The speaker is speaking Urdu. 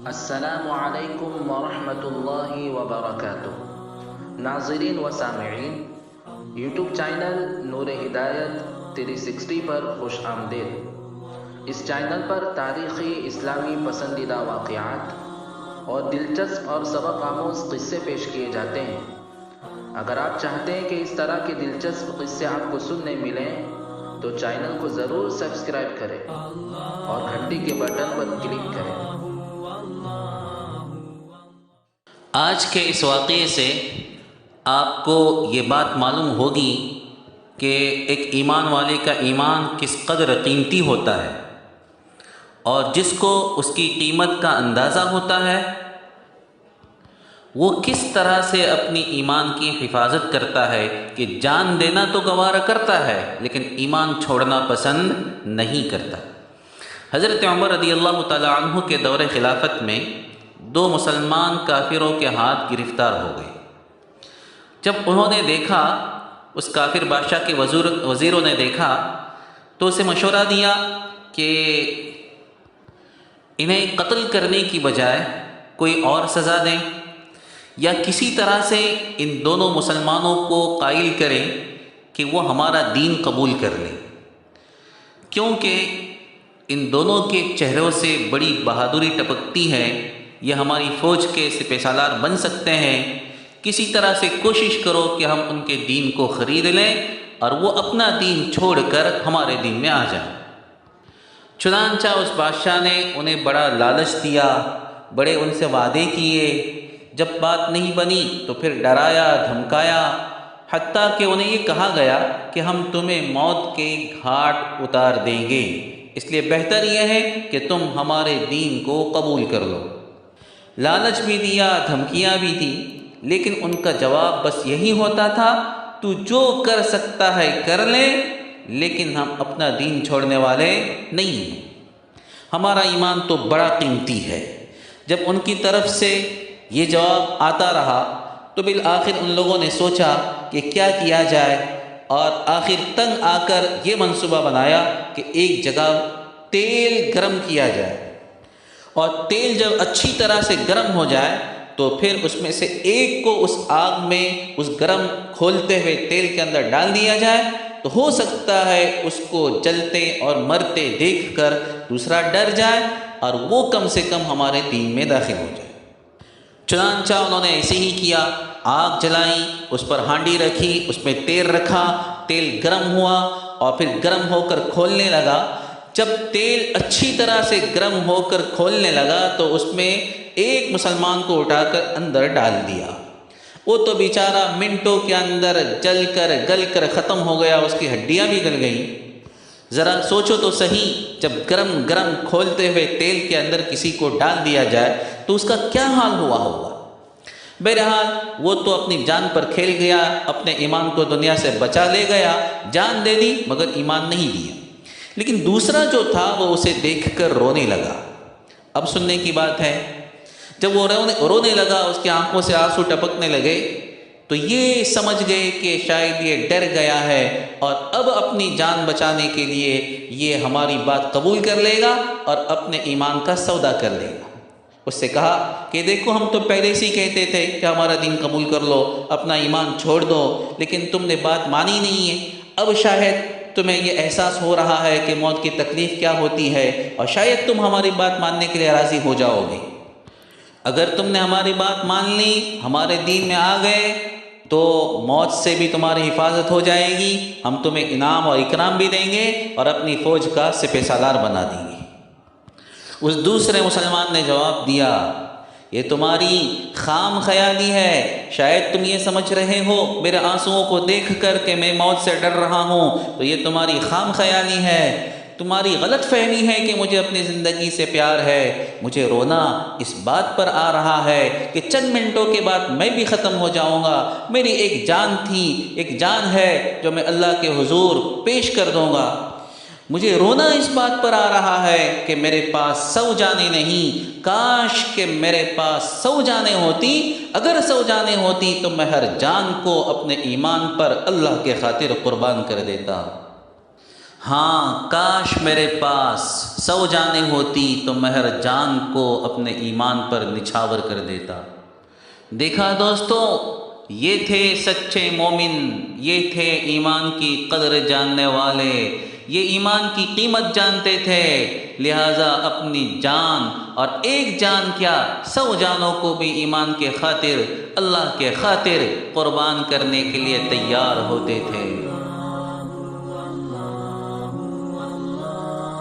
السلام علیکم ورحمۃ اللہ وبرکاتہ۔ ناظرین و سامعین، یوٹیوب چینل نور ہدایت 360 پر خوش آمدید۔ اس چینل پر تاریخی اسلامی پسندیدہ واقعات اور دلچسپ اور سبق آموز قصے پیش کیے جاتے ہیں۔ اگر آپ چاہتے ہیں کہ اس طرح کے دلچسپ قصے آپ کو سننے ملیں تو چینل کو ضرور سبسکرائب کریں اور گھنٹی کے بٹن پر کلک کریں۔ آج کے اس واقعے سے آپ کو یہ بات معلوم ہوگی کہ ایک ایمان والے کا ایمان کس قدر قیمتی ہوتا ہے، اور جس کو اس کی قیمت کا اندازہ ہوتا ہے وہ کس طرح سے اپنی ایمان کی حفاظت کرتا ہے کہ جان دینا تو گوارا کرتا ہے لیکن ایمان چھوڑنا پسند نہیں کرتا۔ حضرت عمر رضی اللہ تعالیٰ عنہ کے دور خلافت میں 2 مسلمان کافروں کے ہاتھ گرفتار ہو گئے۔ جب انہوں نے دیکھا، اس کافر بادشاہ کے وزیروں نے دیکھا تو اسے مشورہ دیا کہ انہیں قتل کرنے کی بجائے کوئی اور سزا دیں یا کسی طرح سے ان دونوں مسلمانوں کو قائل کریں کہ وہ ہمارا دین قبول کر لیں، کیونکہ ان دونوں کے چہروں سے بڑی بہادری ٹپکتی ہے، یہ ہماری فوج کے سپہ سالار بن سکتے ہیں، کسی طرح سے کوشش کرو کہ ہم ان کے دین کو خرید لیں اور وہ اپنا دین چھوڑ کر ہمارے دین میں آ جائیں۔ چنانچہ اس بادشاہ نے انہیں بڑا لالچ دیا، بڑے ان سے وعدے کیے، جب بات نہیں بنی تو پھر ڈرایا دھمکایا، حتیٰ کہ انہیں یہ کہا گیا کہ ہم تمہیں موت کے گھاٹ اتار دیں گے، اس لیے بہتر یہ ہے کہ تم ہمارے دین کو قبول کر لو۔ لالچ بھی دیا، دھمکیاں بھی دی، لیکن ان کا جواب بس یہی ہوتا تھا، تو جو کر سکتا ہے کر لے، لیکن ہم اپنا دین چھوڑنے والے نہیں ہیں، ہمارا ایمان تو بڑا قیمتی ہے۔ جب ان کی طرف سے یہ جواب آتا رہا تو بالآخر ان لوگوں نے سوچا کہ کیا کیا جائے، اور آخر تنگ آ کر یہ منصوبہ بنایا کہ ایک جگہ تیل گرم کیا جائے، اور تیل جب اچھی طرح سے گرم ہو جائے تو پھر اس میں سے ایک کو اس آگ میں اس گرم کھولتے ہوئے تیل کے اندر ڈال دیا جائے، تو ہو سکتا ہے اس کو جلتے اور مرتے دیکھ کر دوسرا ڈر جائے اور وہ کم سے کم ہمارے دین میں داخل ہو جائے۔ چنانچہ انہوں نے ایسے ہی کیا، آگ جلائی، اس پر ہانڈی رکھی، اس میں تیل رکھا، تیل گرم ہوا اور پھر گرم ہو کر کھولنے لگا۔ جب تیل اچھی طرح سے گرم ہو کر کھولنے لگا تو اس میں ایک مسلمان کو اٹھا کر اندر ڈال دیا۔ وہ تو بیچارہ منٹوں کے اندر جل کر گل کر ختم ہو گیا، اس کی ہڈیاں بھی گل گئیں۔ ذرا سوچو تو صحیح، جب گرم گرم کھولتے ہوئے تیل کے اندر کسی کو ڈال دیا جائے تو اس کا کیا حال ہوا ہوگا۔ بہرحال وہ تو اپنی جان پر کھیل گیا، اپنے ایمان کو دنیا سے بچا لے گیا، جان دے دی مگر ایمان نہیں دیا۔ لیکن دوسرا جو تھا وہ اسے دیکھ کر رونے لگا۔ اب سننے کی بات ہے، جب وہ رونے لگا، اس کی آنکھوں سے آنسو ٹپکنے لگے، تو یہ سمجھ گئے کہ شاید یہ ڈر گیا ہے اور اب اپنی جان بچانے کے لیے یہ ہماری بات قبول کر لے گا اور اپنے ایمان کا سودا کر لے گا۔ اس سے کہا کہ دیکھو، ہم تو پہلے سے ہی کہتے تھے کہ ہمارا دین قبول کر لو، اپنا ایمان چھوڑ دو، لیکن تم نے بات مانی نہیں ہے۔ اب شاید تمہیں یہ احساس ہو رہا ہے کہ موت کی تکلیف کیا ہوتی ہے، اور شاید تم ہماری بات ماننے کے لیے راضی ہو جاؤ گے۔ اگر تم نے ہماری بات مان لی، ہمارے دین میں آ گئے، تو موت سے بھی تمہاری حفاظت ہو جائے گی، ہم تمہیں انعام اور اکرام بھی دیں گے اور اپنی فوج کا سپہ سالار بنا دیں گے۔ اس دوسرے مسلمان نے جواب دیا، یہ تمہاری خام خیالی ہے، شاید تم یہ سمجھ رہے ہو میرے آنسوؤں کو دیکھ کر کہ میں موت سے ڈر رہا ہوں، تو یہ تمہاری خام خیالی ہے، تمہاری غلط فہمی ہے کہ مجھے اپنی زندگی سے پیار ہے۔ مجھے رونا اس بات پر آ رہا ہے کہ چند منٹوں کے بعد میں بھی ختم ہو جاؤں گا، میری ایک جان تھی، ایک جان ہے جو میں اللہ کے حضور پیش کر دوں گا۔ مجھے رونا اس بات پر آ رہا ہے کہ میرے پاس 100 جانیں نہیں، کاش کہ میرے پاس 100 جانیں ہوتی، اگر 100 جانیں ہوتی تو میں ہر جان کو اپنے ایمان پر اللہ کے خاطر قربان کر دیتا۔ ہاں کاش میرے پاس 100 جانیں ہوتی تو میں ہر جان کو اپنے ایمان پر نچھاور کر دیتا۔ دیکھا دوستو، یہ تھے سچے مومن، یہ تھے ایمان کی قدر جاننے والے، یہ ایمان کی قیمت جانتے تھے، لہٰذا اپنی جان اور ایک جان کیا 100 جانوں کو بھی ایمان کے خاطر، اللہ کے خاطر قربان کرنے کے لیے تیار ہوتے تھے۔